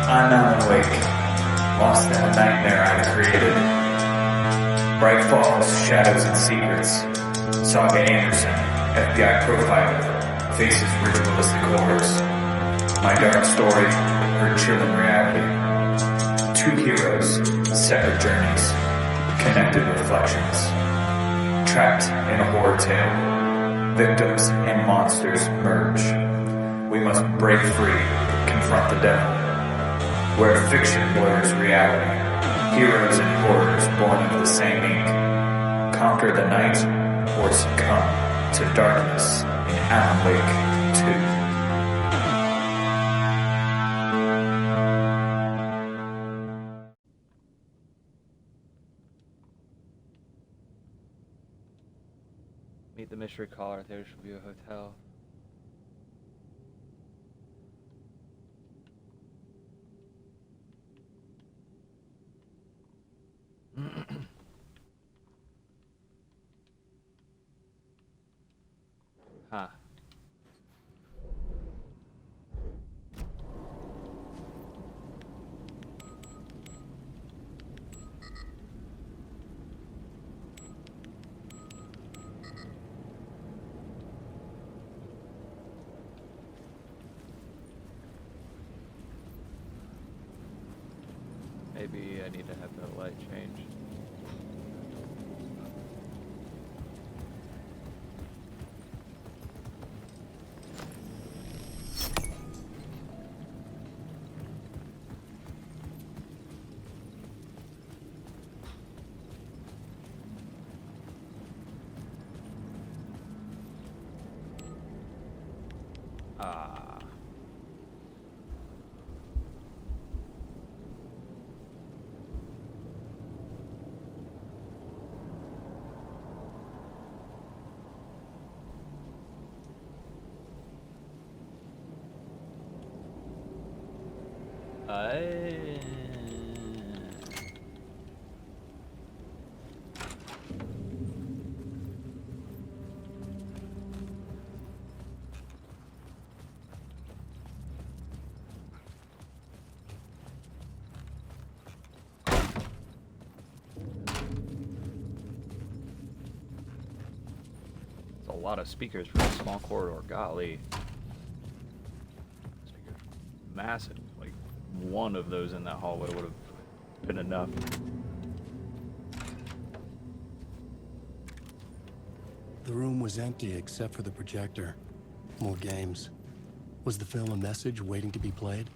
I'm Alan Wake, lost in a nightmare I've created. Bright falls, shadows, and secrets. Saga Anderson, FBI profiler, faces ritualistic horrors. My dark story, her chilling reality. Two heroes, separate journeys, connected reflections. Trapped in a horror tale, victims and monsters merge. We must break free, confront the devil. Where fiction blurs reality, heroes and horrors born of the same ink. Conquer the night or succumb to darkness in Alan Wake 2. Meet the mystery caller. There should be a hotel. Huh. Maybe I need to have that light changed. Ah. A lot of speakers for a small corridor. Golly. Speakers massive. Like one of those in that hallway would have been enough. The room was empty except for the projector. More games. Was the film a message waiting to be played?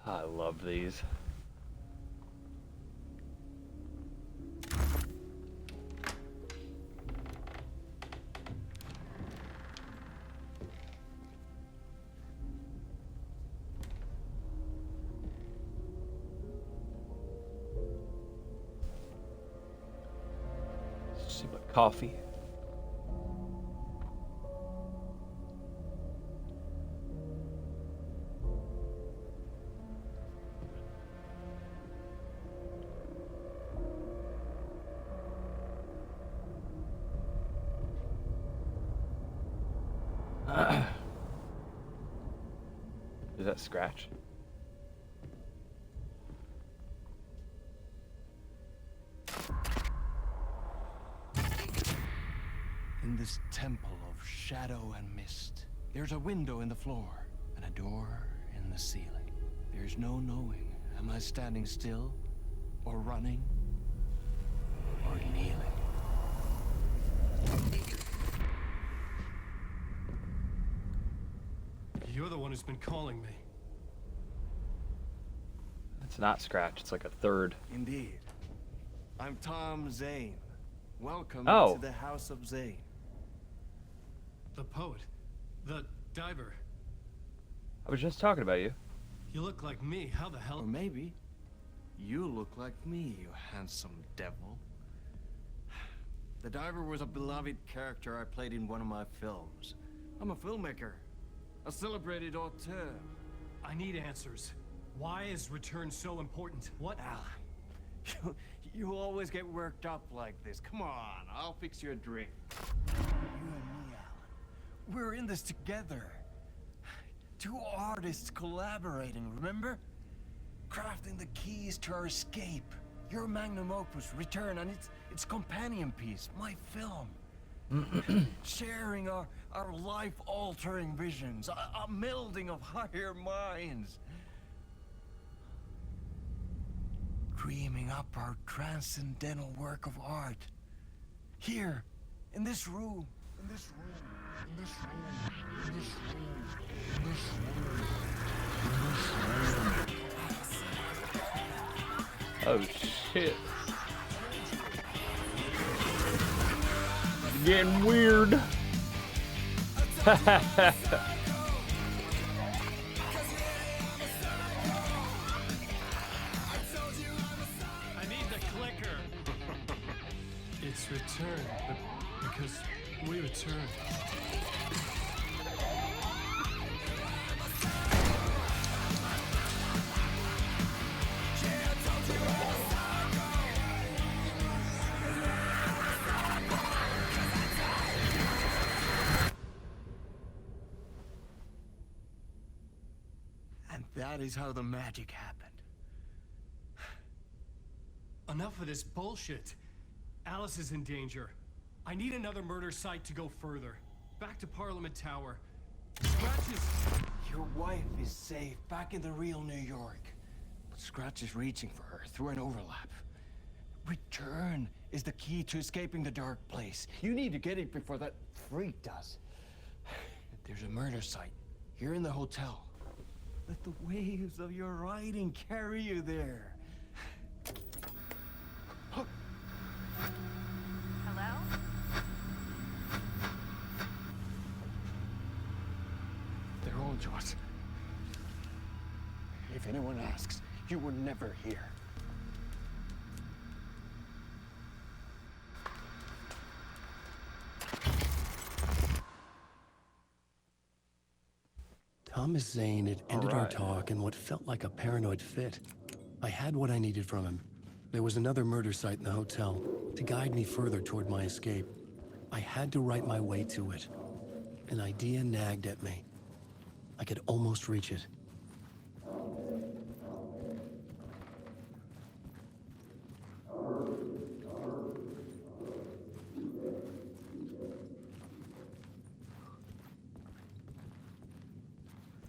I love these. Sip of coffee. Is that Scratch? In this temple of shadow and mist, there's a window in the floor and a door in the ceiling. There's no knowing, am I standing still, or running, or kneeling? You're the one who's been calling me. It's not Scratch, it's like a third. Indeed. I'm Tom Zane. Welcome Oh. to the House of Zane. The poet. The diver. I was just talking about you. You look like me. How the Or hell? maybe you look like me, you handsome devil. The diver was a beloved character I played in one of my films. I'm a filmmaker, a celebrated auteur. I need answers. Why is return so important? What? Al, You always get worked up like this. Come on, I'll fix you a drink. You and me, Alan. We're in this together. Two artists collaborating, remember? Crafting the keys to our escape. Your magnum opus, Return, and its companion piece, my film. Sharing our life-altering visions, a melding of higher minds. Dreaming up our transcendental work of art. Here, in this room. In this room. In this room. In this room. In this room. In this room. Oh shit. It's getting weird. It's Return, but because we return. And that is how the magic happened. Enough of this bullshit. Alice is in danger. I need another murder site to go further. Back to Parliament Tower. Scratches! Your wife is safe, back in the real New York. But Scratch is reaching for her through an overlap. Return is the key to escaping the dark place. You need to get it before that freak does. There's a murder site here in the hotel. Let the waves of your writing carry you there. Hello? They're all yours. If anyone asks, you were never here. Thomas Zane had ended our talk in what felt like a paranoid fit. I had what I needed from him. There was another murder site in the hotel to guide me further toward my escape. I had to write my way to it. An idea nagged at me. I could almost reach it.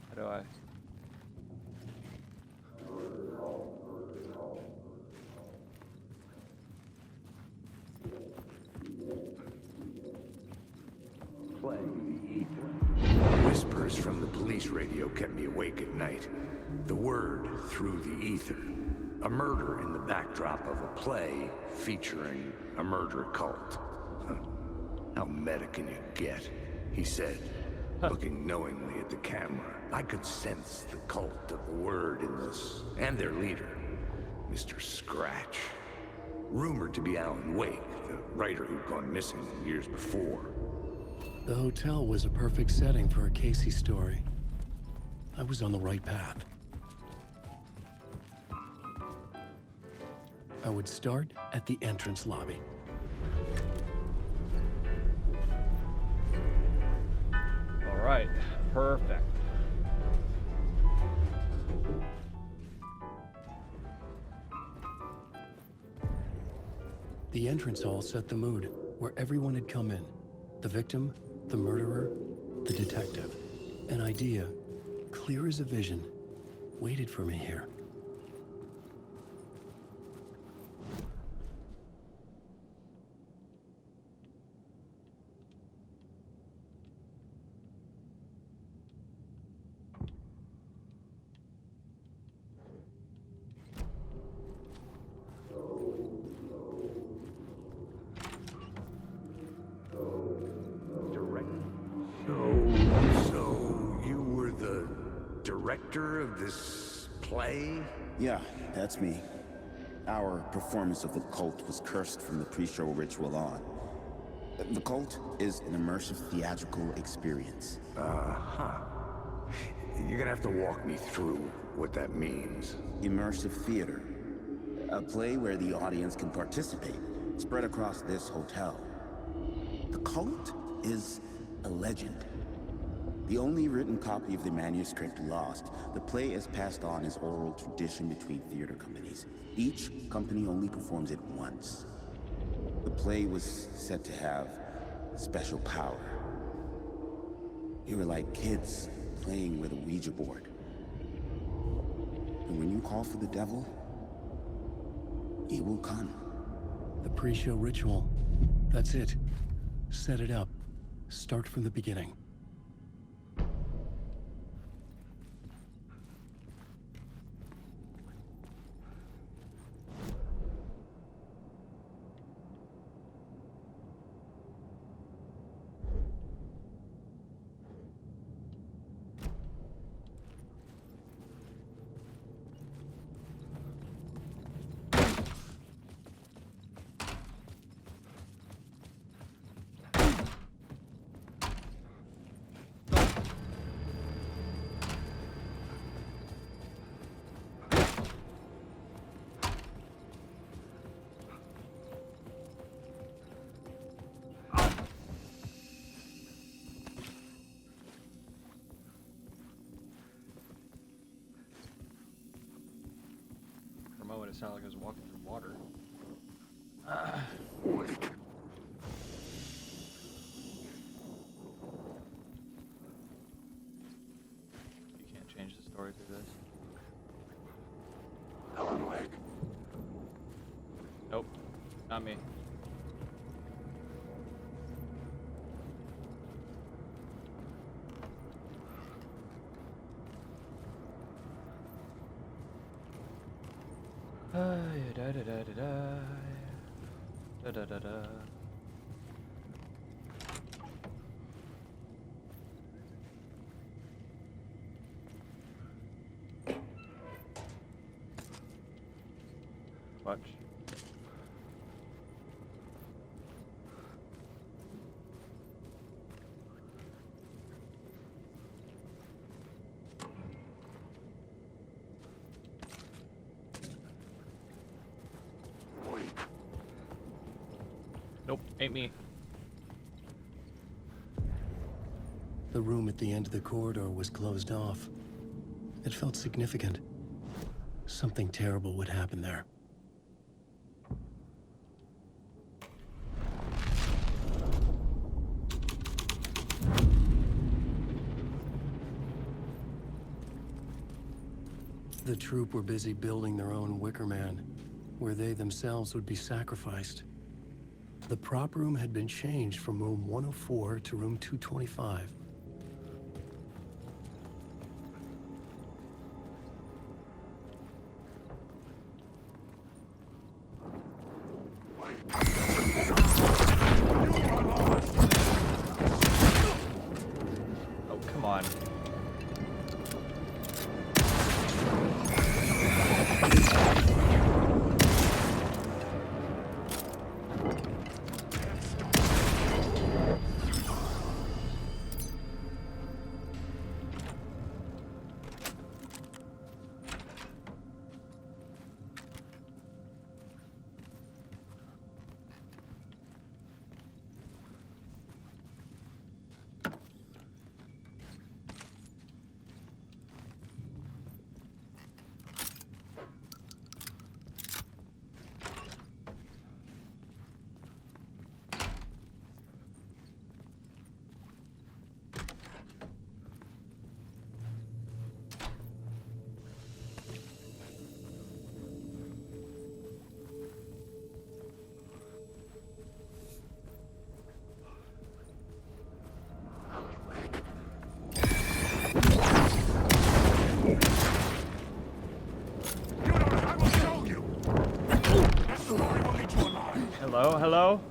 How do I? Whispers from the police radio kept me awake at night. The word through the ether. A murder in the backdrop of a play featuring a murder cult. Huh. How meta can you get? He said, looking knowingly at the camera. I could sense the cult of the word in this, and their leader, Mr. Scratch. Rumored to be Alan Wake, the writer who'd gone missing years before. The hotel was a perfect setting for a Casey story. I was on the right path. I would start at the entrance lobby. All right, perfect. The entrance hall set the mood, where everyone had come in. The victim, the murderer, the detective. An idea, clear as a vision, waited for me here. So you were the director of this play? Yeah, that's me. Our performance of the cult was cursed from the pre-show ritual on. The cult is an immersive theatrical experience. Uh-huh. You're gonna have to walk me through what that means. Immersive theater. A play where the audience can participate, spread across this hotel. The cult is a legend. The only written copy of the manuscript lost, the play is passed on as oral tradition between theater companies. Each company only performs it once. The play was said to have special power. You were like kids playing with a Ouija board. And when you call for the devil, he will come. The pre-show ritual. That's it. Set it up. Start from the beginning. It sounded like I was walking through water. You can't change the story through this. Alan Wake. Nope, not me. Da da da da da da da da. Watch. Nope, ain't me. The room at the end of the corridor was closed off. It felt significant. Something terrible would happen there. The troupe were busy building their own Wicker Man, where they themselves would be sacrificed. The prop room had been changed from room 104 to room 225. Oh, come on. Hello, hello?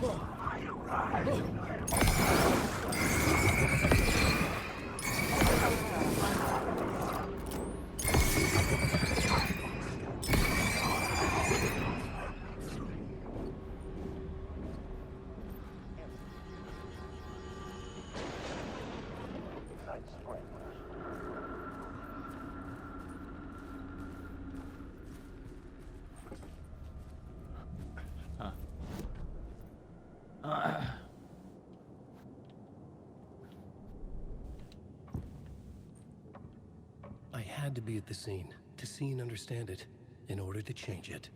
I had to be at the scene, to see and understand it, in order to change it.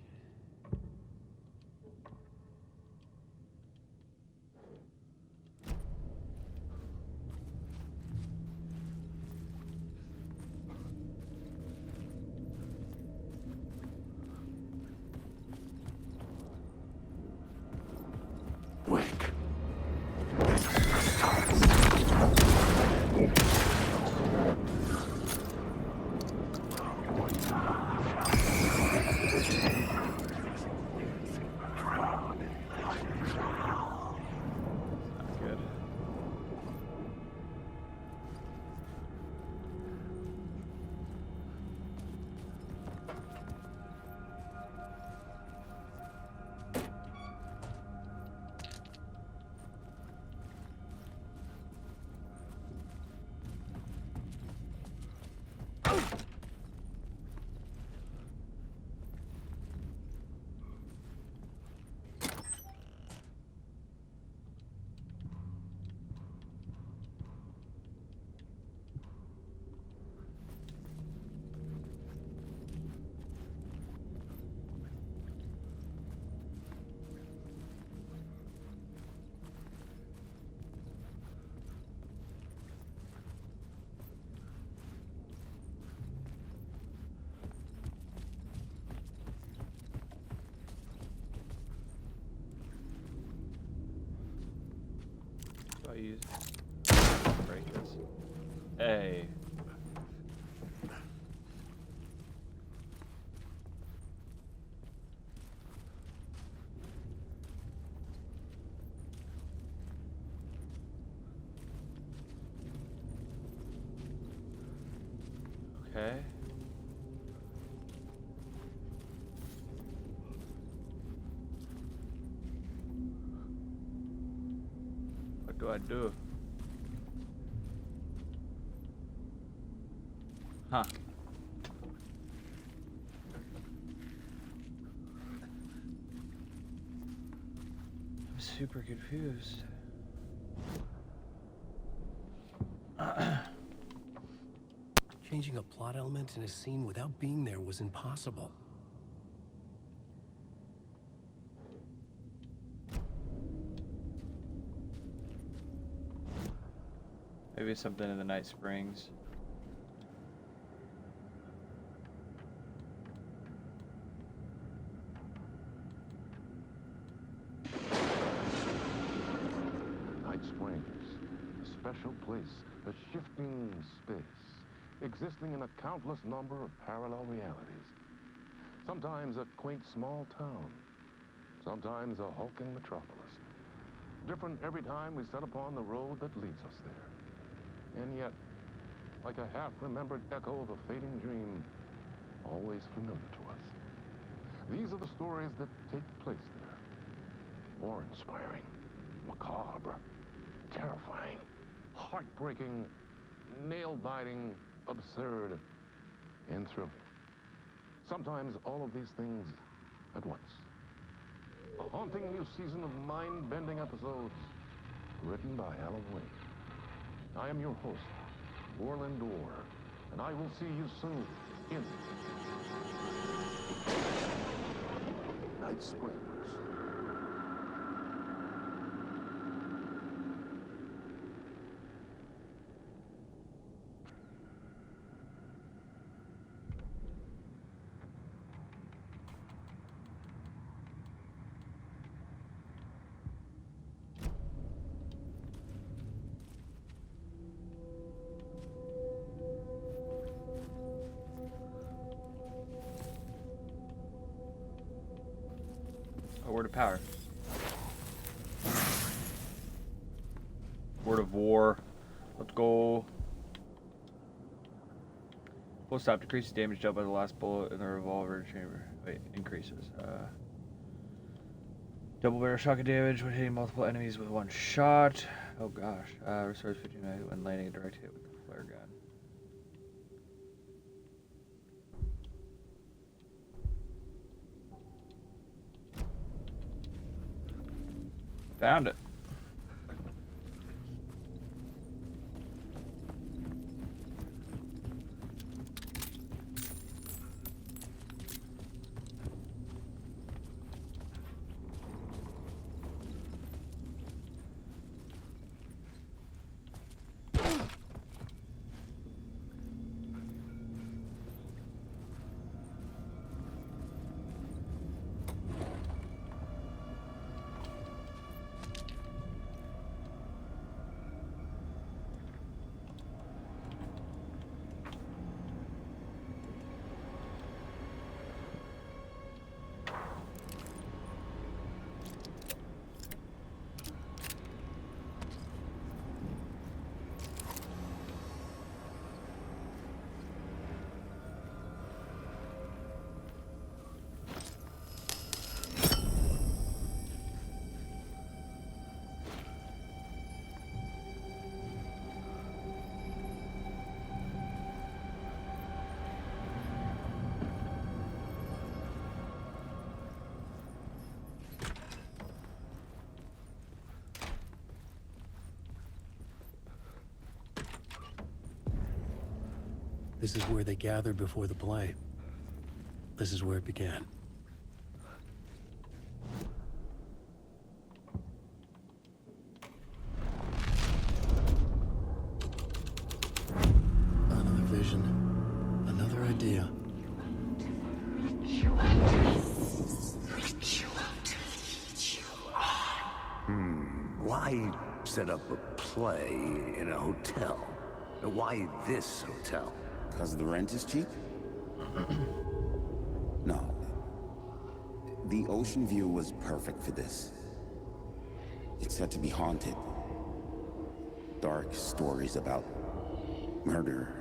Wake. Good. I use break this. Hey. Okay. What do I do? Huh. I'm super confused. Changing a plot element in a scene without being there was impossible. Maybe something in the Night Springs. Night Springs, a special place, a shifting space, existing in a countless number of parallel realities. Sometimes a quaint small town, sometimes a hulking metropolis. Different every time we set upon the road that leads us there. And yet, like a half-remembered echo of a fading dream, always familiar to us. These are the stories that take place there. Awe-inspiring, macabre, terrifying, heartbreaking, nail-biting, absurd, and thrilling. Sometimes all of these things at once. A haunting new season of mind-bending episodes written by Alan Wake. I am your host, Orland Orr, and I will see you soon in Night Springs. A word of power. Word of war. Let's go. Full stop decreases damage dealt by the last bullet in the revolver chamber. Wait, increases. Double barrel shotgun damage when hitting multiple enemies with one shot. Oh gosh. Restores 15 when landing a direct hit with the flare gun. Found it. This is where they gathered before the play. This is where it began. Another vision. Another idea. Why set up a play in a hotel? Why this hotel? Because the rent is cheap? No. The ocean view was perfect for this. It's said to be haunted. Dark stories about murder,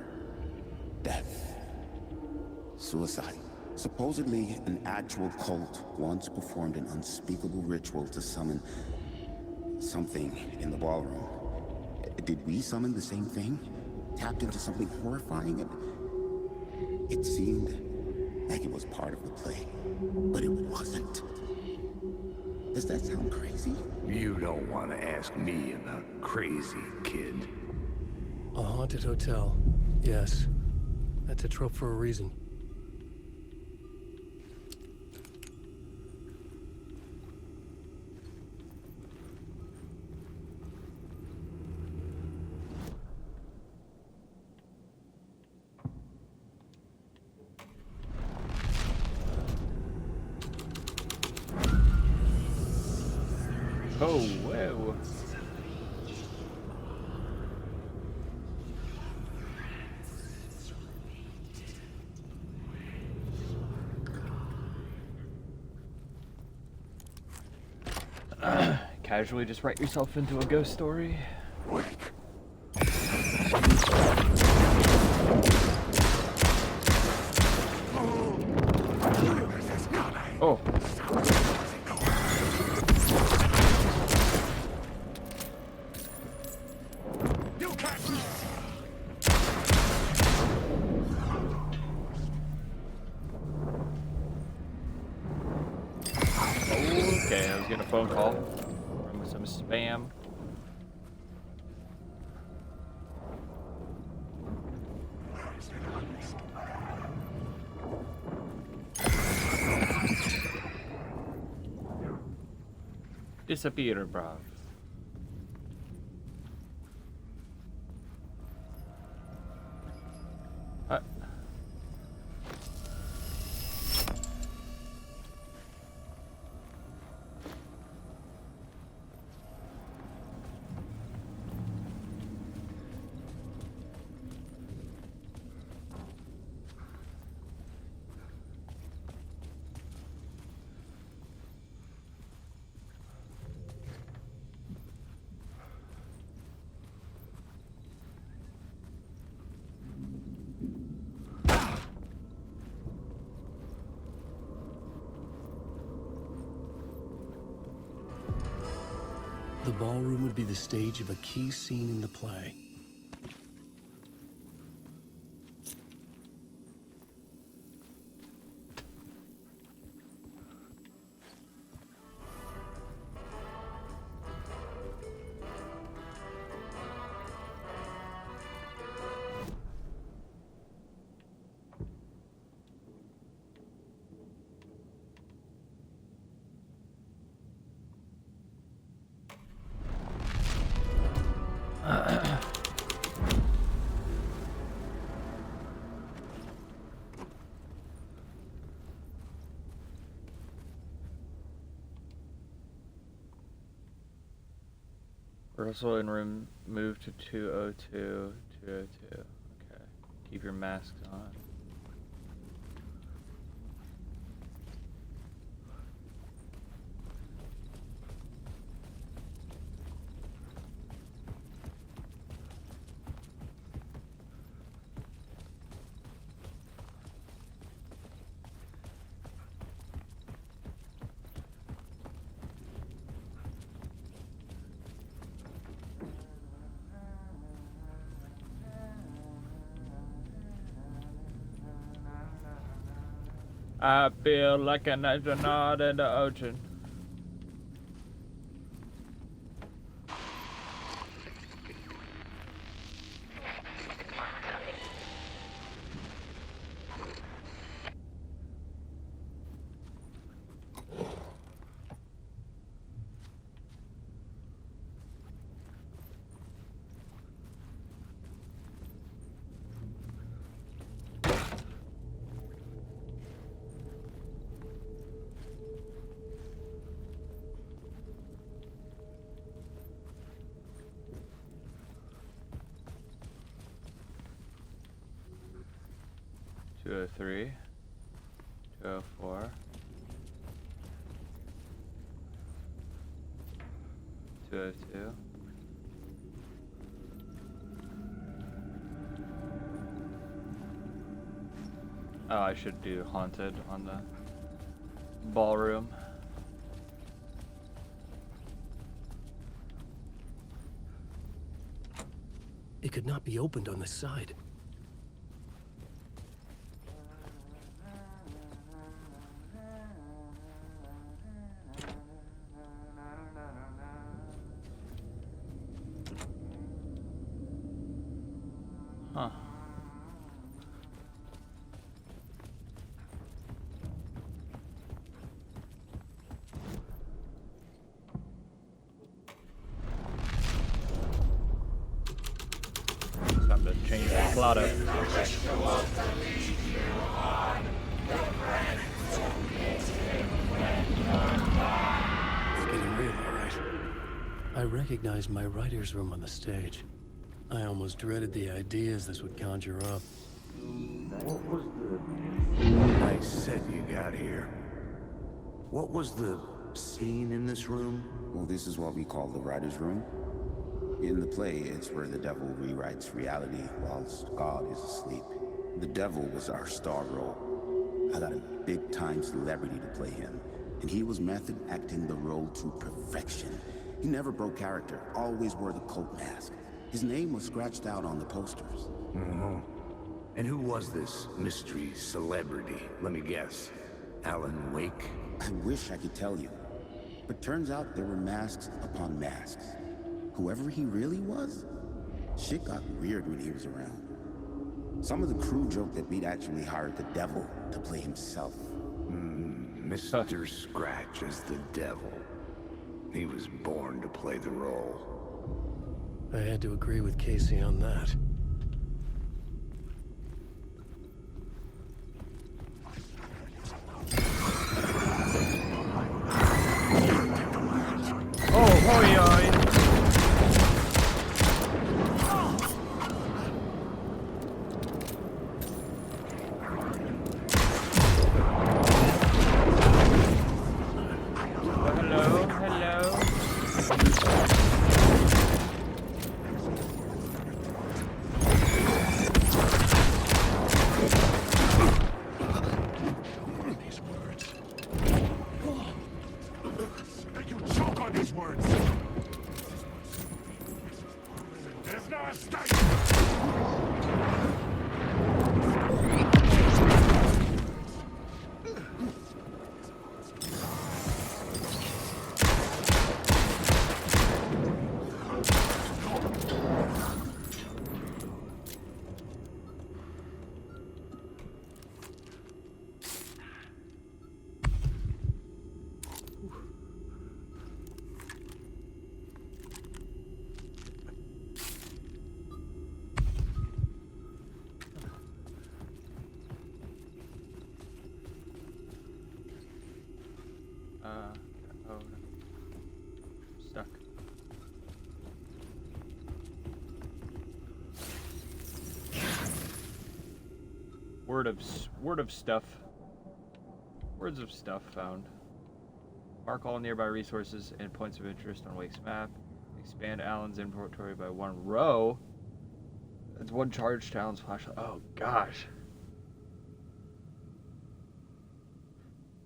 death, suicide. Supposedly, an actual cult once performed an unspeakable ritual to summon something in the ballroom. Did we summon the same thing? Tapped into something horrifying? It seemed like it was part of the play, but it wasn't. Does that sound crazy? You don't want to ask me about crazy, kid. A haunted hotel. Yes. That's a trope for a reason. Oh, whoa. Casually just write yourself into a ghost story. Oh. Okay, I was getting a phone call from some spam. Disappear, bruv. The ballroom would be the stage of a key scene in the play. Rehearsal in room, move to 202, 202. Okay. Keep your masks on. I feel like an astronaut in the ocean. Two oh three, 204, 202. Oh, I should do haunted on the ballroom. It could not be opened on the side. Huh. Time to change the plot up. It's getting real, all right. I recognized my writer's room on the stage. I almost dreaded the ideas this would conjure up. What was the nice set you got here? What was the scene in this room? Well, this is what we call the writer's room. In the play, it's where the devil rewrites reality whilst God is asleep. The devil was our star role. I got a big-time celebrity to play him, and he was method acting the role to perfection. He never broke character, always wore the cult mask. His name was scratched out on the posters. And who was this mystery celebrity? Let me guess. Alan Wake? I wish I could tell you, but turns out there were masks upon masks. Whoever he really was, shit got weird when he was around. Some of the crew joked that we'd actually hired the devil to play himself. Mr. Scratch as the devil. He was born to play the role. I had to agree with Casey on that. Oh, hoi, hoi. Hello, hello. You choke on these words. Oh no. Stuck. Word of stuff. Words of stuff found. Mark all nearby resources and points of interest on Wake's map. Expand Alan's inventory by 1 row. That's 1 charge to Alan's flashlight. Oh gosh.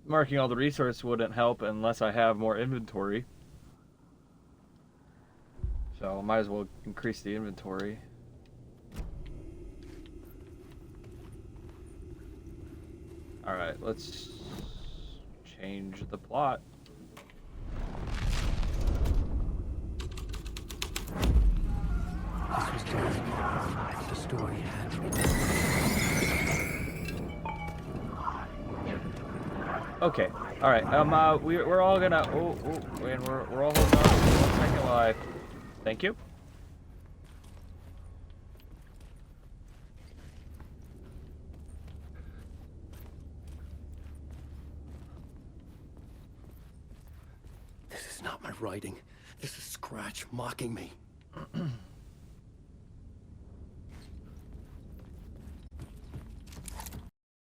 Marking all the resources wouldn't help unless I have more inventory. So I might as well increase the inventory. Alright, let's change the plot. This was just the story had to be. Okay. All right. We're all gonna. And we're all holding on. 1 second while I. Thank you. This is not my writing. This is Scratch mocking me.